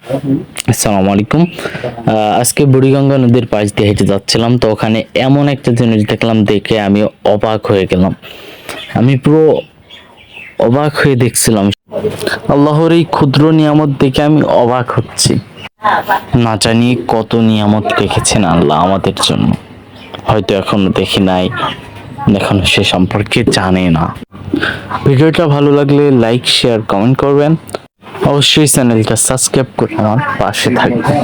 আসসালামু আলাইকুম। আজকে বুড়িগঙ্গা নদীর পাশ দিয়ে হেঁটে যাচ্ছিলাম, তো ওখানে এমন একটা জিনিস দেখলাম, দেখে আমি অবাক হয়ে গেলাম। আমি পুরো অবাক হয়ে দেখছিলাম আল্লাহর এই ক্ষুদ্র নিয়ামত দেখে আমি অবাক হচ্ছি। না জানি কত নিয়ামত রেখেছেন আল্লাহ আমাদের জন্য, হয়তো এখনো দেখি নাই, এখনো সে সম্পর্কে জানে না। ভিডিওটা ভালো লাগলে লাইক, শেয়ার, কমেন্ট করবেন। অবশ্যই চ্যানেলটা সাবস্ক্রাইব করে আমার পাশে থাকবেন।